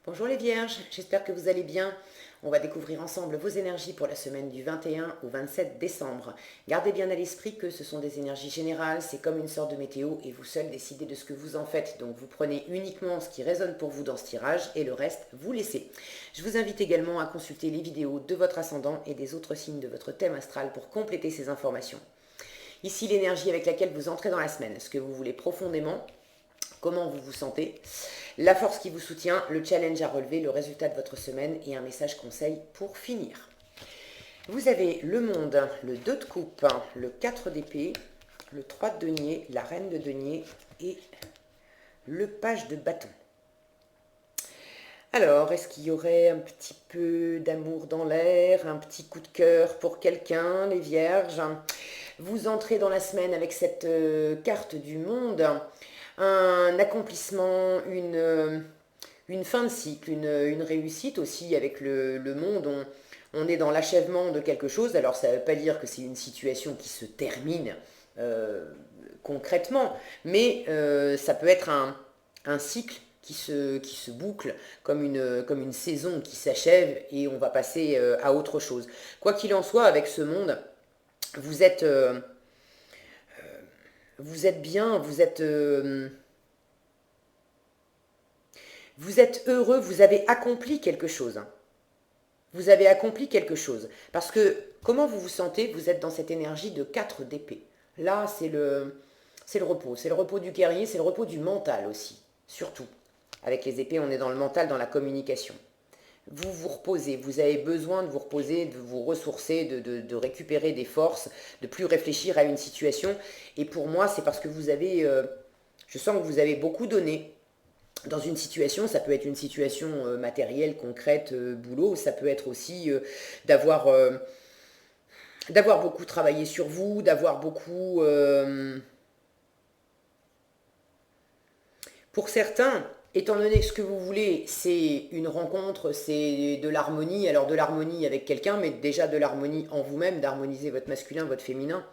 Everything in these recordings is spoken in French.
Bonjour les vierges, j'espère que vous allez bien. On va découvrir ensemble vos énergies pour la semaine du 21 au 27 décembre. Gardez bien à l'esprit que ce sont des énergies générales, c'est comme une sorte de météo et vous seul décidez de ce que vous en faites. Donc vous prenez uniquement ce qui résonne pour vous dans ce tirage et le reste vous laissez. Je vous invite également à consulter les vidéos de votre ascendant et des autres signes de votre thème astral pour compléter ces informations. Ici l'énergie avec laquelle vous entrez dans la semaine, ce que vous voulez profondément, comment vous vous sentez, la force qui vous soutient, le challenge à relever, le résultat de votre semaine et un message conseil pour finir. Vous avez le monde, le 2 de coupe, le 4 d'épée, le 3 de denier, la reine de denier et le page de bâton. Alors, est-ce qu'il y aurait un petit peu d'amour dans l'air, un petit coup de cœur pour quelqu'un, les vierges? Vous entrez dans la semaine avec cette carte du monde, un accomplissement, une fin de cycle, une réussite aussi avec le monde. On est dans l'achèvement de quelque chose. Alors ça ne veut pas dire que c'est une situation qui se termine concrètement, mais ça peut être un cycle qui se boucle comme une saison qui s'achève et on va passer à autre chose. Quoi qu'il en soit, avec ce monde, vous êtes, vous êtes bien, vous êtes heureux, vous avez accompli quelque chose. Vous avez accompli quelque chose. Parce que comment vous vous sentez? Vous êtes dans cette énergie de 4 d'épée. Là, c'est le repos. C'est le repos du guerrier, c'est le repos du mental aussi. Surtout. Avec les épées, on est dans le mental, dans la communication. Vous vous reposez, vous avez besoin de vous reposer, de vous ressourcer, de récupérer des forces, de plus réfléchir à une situation. Et pour moi, c'est parce que vous avez, je sens que vous avez beaucoup donné dans une situation. Ça peut être une situation matérielle, concrète, boulot, ça peut être aussi d'avoir d'avoir beaucoup travaillé sur vous, d'avoir beaucoup... Pour certains, étant donné que ce que vous voulez, c'est une rencontre, c'est de l'harmonie, alors de l'harmonie avec quelqu'un, mais déjà de l'harmonie en vous-même, d'harmoniser votre masculin, votre féminin.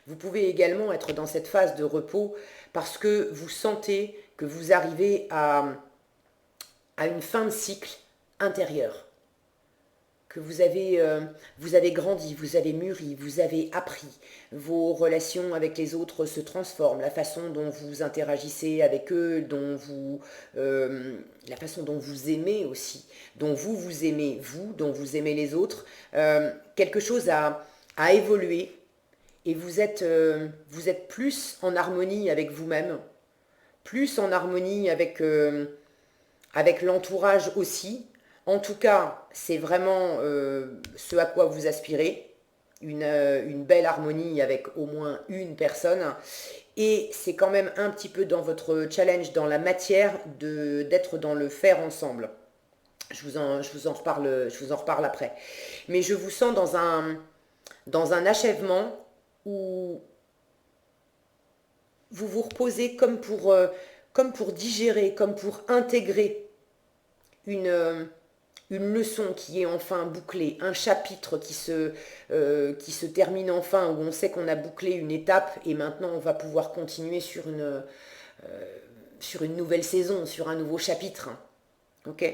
Vous pouvez également être dans cette phase de repos parce que vous sentez que vous arrivez à une fin de cycle intérieure, que vous avez grandi, vous avez mûri, vous avez appris, vos relations avec les autres se transforment, la façon dont vous interagissez avec eux, la façon dont vous aimez aussi, dont vous aimez vous, dont vous aimez les autres, quelque chose a évolué et vous êtes plus en harmonie avec vous-même, plus en harmonie avec l'entourage aussi. En tout cas, c'est vraiment ce à quoi vous aspirez, une belle harmonie avec au moins une personne. Et c'est quand même un petit peu dans votre challenge, dans la matière, d'être dans le faire ensemble. Je vous en reparle après. Mais je vous sens dans un achèvement où vous vous reposez comme pour digérer, comme pour intégrer une leçon qui est enfin bouclée, un chapitre qui se termine enfin, où on sait qu'on a bouclé une étape et maintenant on va pouvoir continuer sur une nouvelle saison, sur un nouveau chapitre. Ok?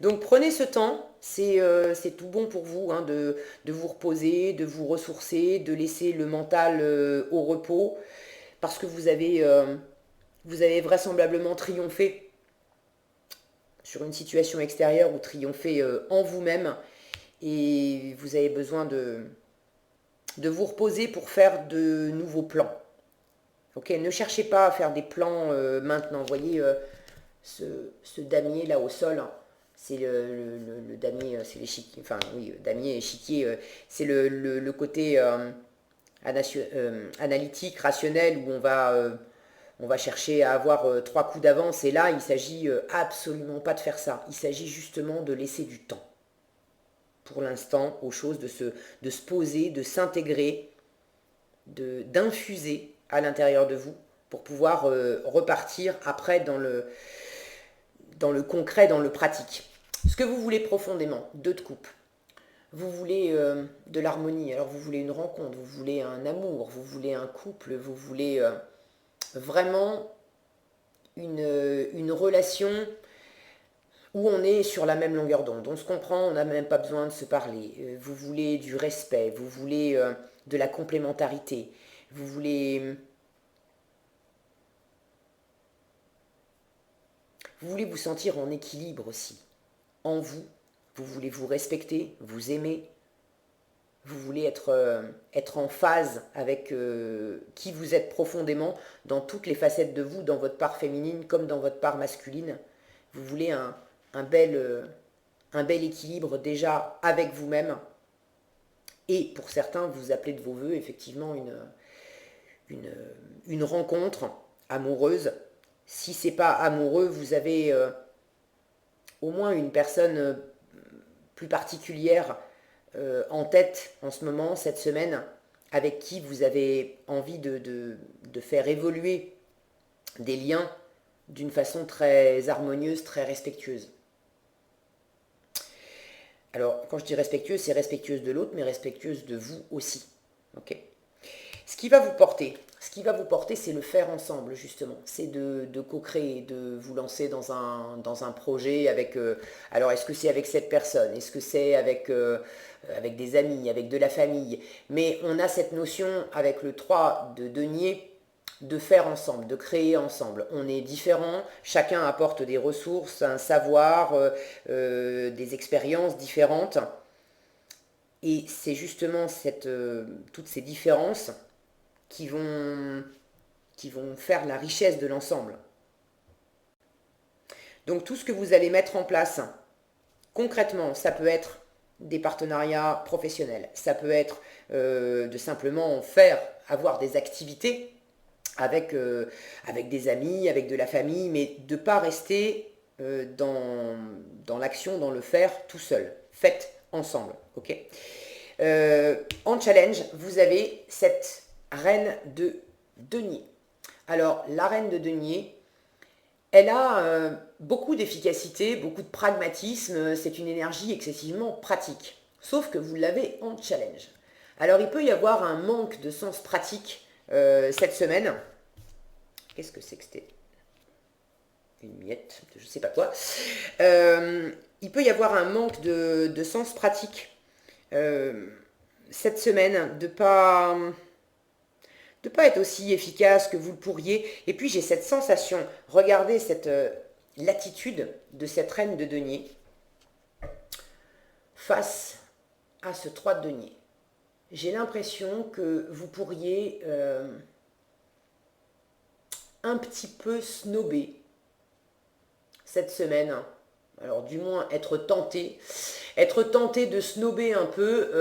Donc prenez ce temps, c'est tout bon pour vous hein, de vous reposer, de vous ressourcer, de laisser le mental au repos, parce que vous avez vraisemblablement triomphé sur une situation extérieure ou triomphé en vous-même et vous avez besoin de vous reposer pour faire de nouveaux plans. Ok, ne cherchez pas à faire des plans maintenant. Vous voyez ce damier là au sol, hein, c'est le damier, c'est l'échiquier, enfin oui, damier, échiquier, c'est le côté analytique, rationnel où on va chercher à avoir trois coups d'avance. Et là, il s'agit absolument pas de faire ça. Il s'agit justement de laisser du temps pour l'instant aux choses, de se poser, de s'intégrer, d'infuser à l'intérieur de vous pour pouvoir repartir après dans le concret, dans le pratique. Ce que vous voulez profondément, 2 de coupe. Vous voulez de l'harmonie, alors vous voulez une rencontre, vous voulez un amour, vous voulez un couple, vous voulez vraiment une relation où on est sur la même longueur d'onde. On se comprend, on n'a même pas besoin de se parler. Vous voulez du respect, vous voulez de la complémentarité, vous voulez vous sentir en équilibre aussi, en vous. Vous voulez vous respecter, vous aimer. Vous voulez être en phase avec qui vous êtes profondément dans toutes les facettes de vous, dans votre part féminine comme dans votre part masculine. Vous voulez un bel équilibre déjà avec vous-même. Et pour certains, vous appelez de vos voeux effectivement une rencontre amoureuse. Si ce n'est pas amoureux, vous avez au moins une personne plus particulière en tête en ce moment, cette semaine, avec qui vous avez envie de faire évoluer des liens d'une façon très harmonieuse, très respectueuse. Alors, quand je dis respectueuse, c'est respectueuse de l'autre, mais respectueuse de vous aussi. Ok. Ce qui va vous porter, c'est le faire ensemble, justement. C'est de co-créer, de vous lancer dans un projet avec... alors, est-ce que c'est avec cette personne? Est-ce que c'est avec des amis, avec de la famille? Mais on a cette notion, avec le 3 de denier, de faire ensemble, de créer ensemble. On est différents, chacun apporte des ressources, un savoir, des expériences différentes. Et c'est justement toutes ces différences qui vont faire la richesse de l'ensemble. Donc tout ce que vous allez mettre en place, concrètement, ça peut être des partenariats professionnels, ça peut être de simplement avoir des activités avec des amis, avec de la famille, mais de ne pas rester dans l'action, dans le faire tout seul. Faites ensemble, ok. En challenge, vous avez cette reine de denier. Alors, la reine de denier, elle a beaucoup d'efficacité, beaucoup de pragmatisme, c'est une énergie excessivement pratique. Sauf que vous l'avez en challenge. Alors, il peut y avoir un manque de sens pratique cette semaine. Qu'est-ce que c'est que c'était? Une miette, je ne sais pas quoi. Il peut y avoir un manque de sens pratique cette semaine, de pas être aussi efficace que vous le pourriez. Et puis j'ai cette sensation, regardez cette l'attitude de cette reine de denier face à ce 3 de denier. J'ai l'impression que vous pourriez un petit peu snober cette semaine. Alors du moins être tenté de snober un peu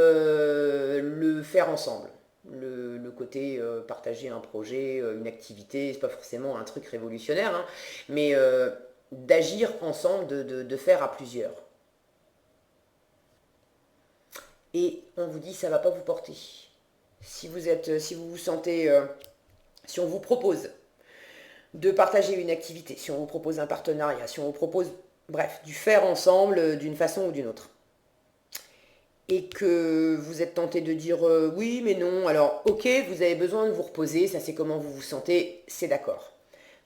le faire ensemble. Le côté partager un projet, une activité, c'est pas forcément un truc révolutionnaire, hein, mais d'agir ensemble, de faire à plusieurs. Et on vous dit ça va pas vous porter. Si vous vous sentez, si on vous propose de partager une activité, si on vous propose un partenariat, si on vous propose, bref, du faire ensemble d'une façon ou d'une autre, et que vous êtes tenté de dire oui mais non, alors ok, vous avez besoin de vous reposer, ça c'est comment vous vous sentez, c'est d'accord.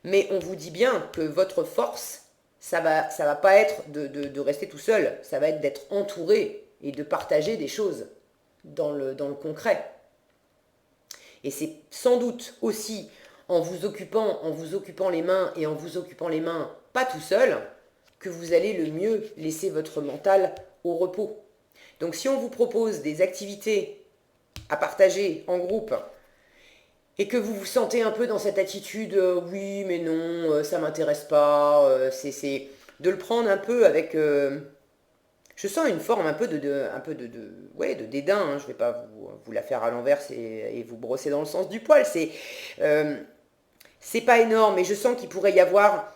Mais on vous dit bien que votre force, ça va pas être de rester tout seul, ça va être d'être entouré et de partager des choses dans le concret. Et c'est sans doute aussi en vous occupant les mains et en vous occupant les mains pas tout seul, que vous allez le mieux laisser votre mental au repos. Donc si on vous propose des activités à partager en groupe et que vous vous sentez un peu dans cette attitude oui mais non, ça m'intéresse pas, c'est de le prendre un peu avec je sens une forme un peu de dédain, hein. Je ne vais pas vous la faire à l'envers et vous brosser dans le sens du poil, c'est pas énorme, mais je sens qu'il pourrait y avoir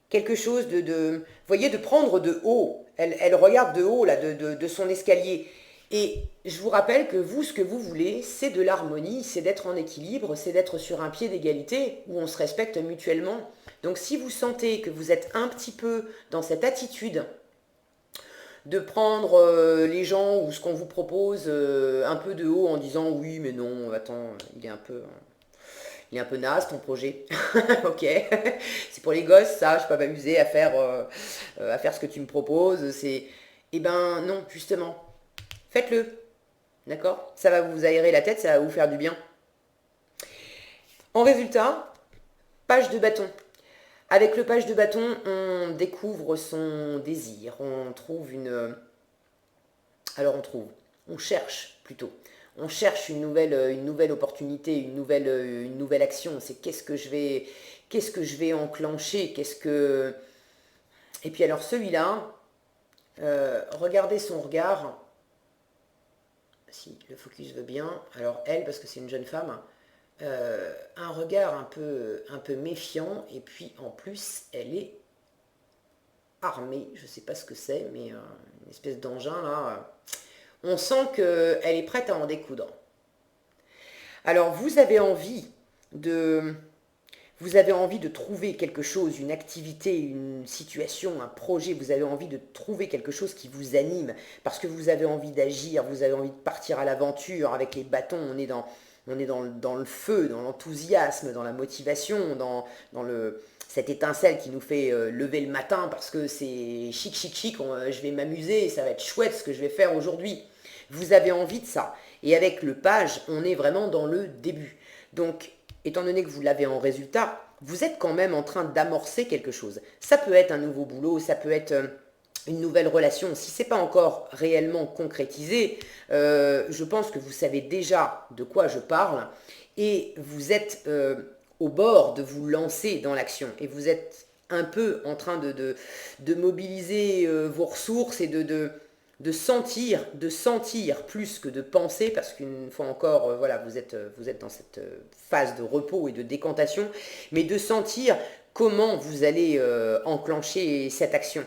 quelque chose vous voyez, de prendre de haut. Elle regarde de haut, là, de son escalier. Et je vous rappelle que vous, ce que vous voulez, c'est de l'harmonie, c'est d'être en équilibre, c'est d'être sur un pied d'égalité où on se respecte mutuellement. Donc si vous sentez que vous êtes un petit peu dans cette attitude de prendre les gens ou ce qu'on vous propose un peu de haut en disant oui mais non, attends, Il est un peu naze ton projet. Ok, c'est pour les gosses, ça, je peux pas m'amuser à faire ce que tu me proposes. Eh ben non, justement, faites-le, d'accord? Ça va vous aérer la tête, ça va vous faire du bien. En résultat, page de bâton. Avec le page de bâton, on découvre son désir, on trouve on cherche plutôt. On cherche une nouvelle opportunité, une nouvelle action. C'est qu'est-ce que je vais enclencher, Et puis alors celui-là, regardez son regard. Si le focus veut bien. Alors elle, parce que c'est une jeune femme, un regard un peu méfiant. Et puis en plus, elle est armée. Je ne sais pas ce que c'est, mais une espèce d'engin là. On sent qu'elle est prête à en découdre. Alors de, vous avez envie de trouver quelque chose, une activité, une situation, un projet, vous avez envie de trouver quelque chose qui vous anime, parce que vous avez envie d'agir, vous avez envie de partir à l'aventure avec les bâtons, dans le feu, dans l'enthousiasme, dans la motivation, cette étincelle qui nous fait lever le matin parce que c'est chic, chic, chic, je vais m'amuser, ça va être chouette ce que je vais faire aujourd'hui. Vous avez envie de ça. Et avec le page, on est vraiment dans le début. Donc, étant donné que vous l'avez en résultat, vous êtes quand même en train d'amorcer quelque chose. Ça peut être un nouveau boulot, ça peut être une nouvelle relation. Si ce n'est pas encore réellement concrétisé, je pense que vous savez déjà de quoi je parle et vous êtes au bord de vous lancer dans l'action. Et vous êtes un peu en train de mobiliser vos ressources et de sentir plus que de penser, parce qu'une fois encore, voilà, vous êtes dans cette phase de repos et de décantation, mais de sentir comment vous allez enclencher cette action.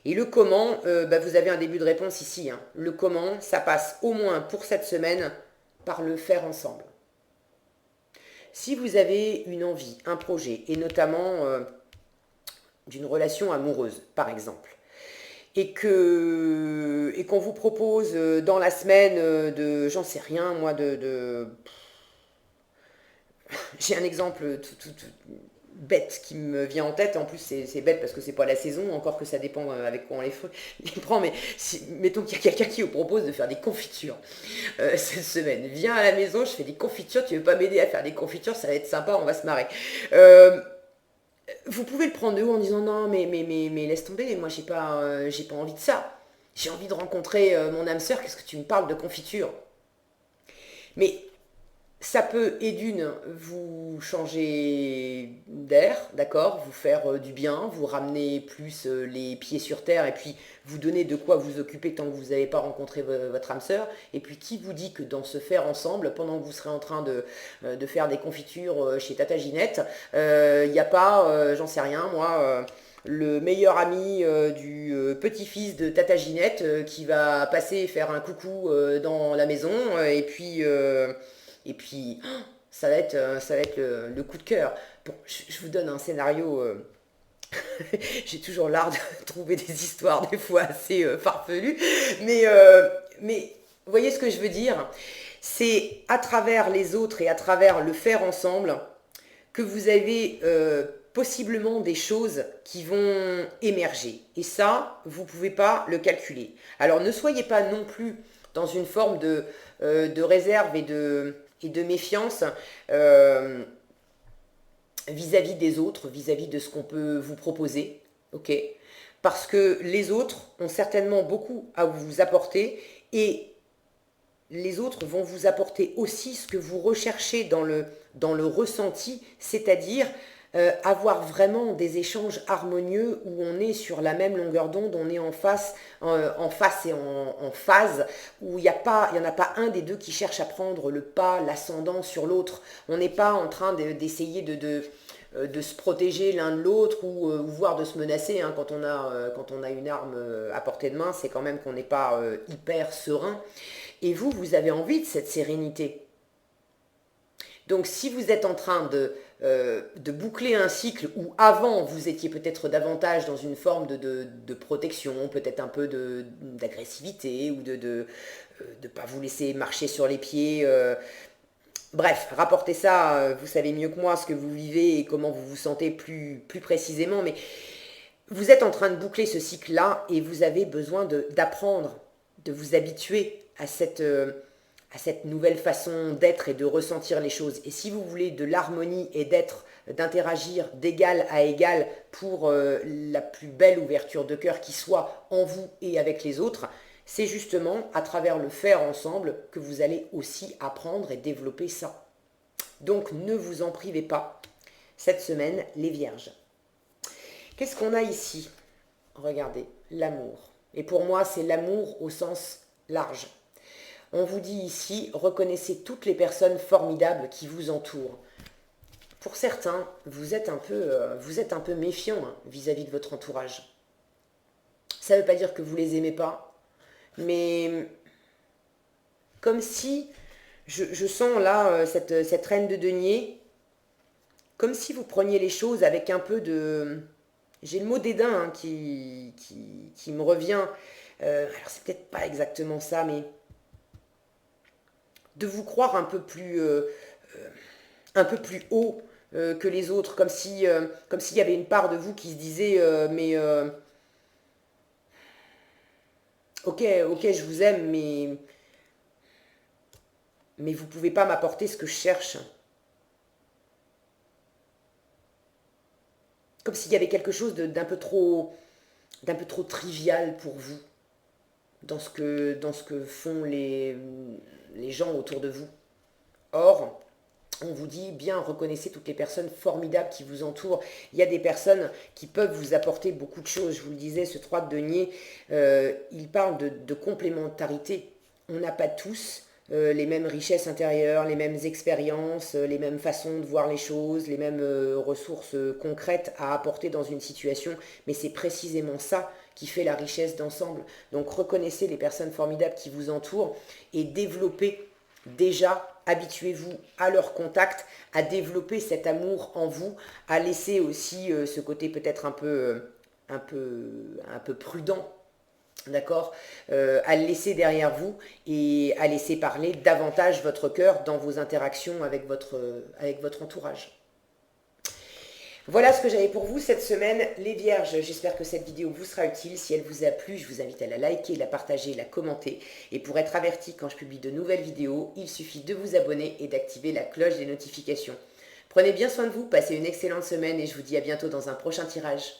Et le comment, vous avez un début de réponse ici. Hein. Le comment, ça passe au moins pour cette semaine par le faire ensemble. Si vous avez une envie, un projet, et notamment d'une relation amoureuse, par exemple, et qu'on vous propose dans la semaine j'en sais rien, moi, j'ai un exemple tout bête qui me vient en tête. En plus, c'est bête parce que c'est pas la saison, encore que ça dépend avec quoi on les prend. Mais mettons qu'il y a quelqu'un qui vous propose de faire des confitures cette semaine. Viens à la maison, je fais des confitures. Tu veux pas m'aider à faire des confitures? Ça va être sympa, on va se marrer. Vous pouvez le prendre de haut en disant non, mais laisse tomber, moi j'ai pas envie de ça. J'ai envie de rencontrer mon âme sœur, qu'est-ce que tu me parles de confiture? Mais ça peut, et d'une, vous changer d'air, d'accord, vous faire du bien, vous ramener plus les pieds sur terre et puis vous donner de quoi vous occuper tant que vous n'avez pas rencontré votre âme sœur. Et puis qui vous dit que dans ce faire ensemble, pendant que vous serez en train de faire des confitures chez Tata Ginette, il n'y a pas, j'en sais rien, moi, le meilleur ami du petit-fils de Tata Ginette qui va passer faire un coucou dans la maison et puis, ça va être le coup de cœur. Bon, je vous donne un scénario. J'ai toujours l'art de trouver des histoires des fois assez farfelues. Mais vous voyez ce que je veux dire? C'est à travers les autres et à travers le faire ensemble que vous avez possiblement des choses qui vont émerger. Et ça, vous ne pouvez pas le calculer. Alors ne soyez pas non plus dans une forme de réserve et de méfiance vis-à-vis des autres, vis-à-vis de ce qu'on peut vous proposer, ok? Parce que les autres ont certainement beaucoup à vous apporter et les autres vont vous apporter aussi ce que vous recherchez dans le ressenti, c'est-à-dire avoir vraiment des échanges harmonieux où on est sur la même longueur d'onde, on est en face et en phase, où il n'y en a pas un des deux qui cherche à prendre le pas, l'ascendant sur l'autre. On n'est pas en train d'essayer de se protéger l'un de l'autre ou voire de se menacer. Hein, quand on a une arme à portée de main, c'est quand même qu'on n'est pas hyper serein. Et vous avez envie de cette sérénité. Donc si vous êtes en train de boucler un cycle où avant vous étiez peut-être davantage dans une forme de protection, peut-être un peu d'agressivité ou de ne pas vous laisser marcher sur les pieds, Bref, rapportez ça, vous savez mieux que moi ce que vous vivez et comment vous vous sentez plus précisément, mais vous êtes en train de boucler ce cycle-là et vous avez besoin d'apprendre, de vous habituer à cette nouvelle façon d'être et de ressentir les choses. Et si vous voulez de l'harmonie et d'interagir d'égal à égal pour la plus belle ouverture de cœur qui soit en vous et avec les autres, c'est justement à travers le faire ensemble que vous allez aussi apprendre et développer ça. Donc ne vous en privez pas. Cette semaine, les vierges. Qu'est-ce qu'on a ici? Regardez, l'amour. Et pour moi, c'est l'amour au sens large. On vous dit ici, reconnaissez toutes les personnes formidables qui vous entourent. Pour certains, vous êtes un peu méfiant vis-à-vis de votre entourage. Ça ne veut pas dire que vous les aimez pas, mais comme si, je sens là cette reine de denier, comme si vous preniez les choses avec un peu de... J'ai le mot dédain qui me revient. Alors c'est peut-être pas exactement ça, mais de vous croire un peu plus haut que les autres, comme s'il y avait une part de vous qui se disait ok, je vous aime, mais vous pouvez pas m'apporter ce que je cherche. Comme s'il y avait quelque chose d'un peu trop trivial pour vous dans ce que font les gens autour de vous. Or, on vous dit bien, reconnaissez toutes les personnes formidables qui vous entourent. Il y a des personnes qui peuvent vous apporter beaucoup de choses. Je vous le disais, ce 3 de denier, il parle de complémentarité. On n'a pas tous les mêmes richesses intérieures, les mêmes expériences, les mêmes façons de voir les choses, les mêmes ressources concrètes à apporter dans une situation. Mais c'est précisément ça qui fait la richesse d'ensemble. Donc reconnaissez les personnes formidables qui vous entourent et développez déjà, habituez-vous à leur contact, à développer cet amour en vous, à laisser aussi ce côté peut-être un peu prudent, d'accord, à le laisser derrière vous et à laisser parler davantage votre cœur dans vos interactions avec votre entourage. Voilà ce que j'avais pour vous cette semaine, les vierges. J'espère que cette vidéo vous sera utile. Si elle vous a plu, je vous invite à la liker, la partager, la commenter. Et pour être averti quand je publie de nouvelles vidéos, il suffit de vous abonner et d'activer la cloche des notifications. Prenez bien soin de vous, passez une excellente semaine et je vous dis à bientôt dans un prochain tirage.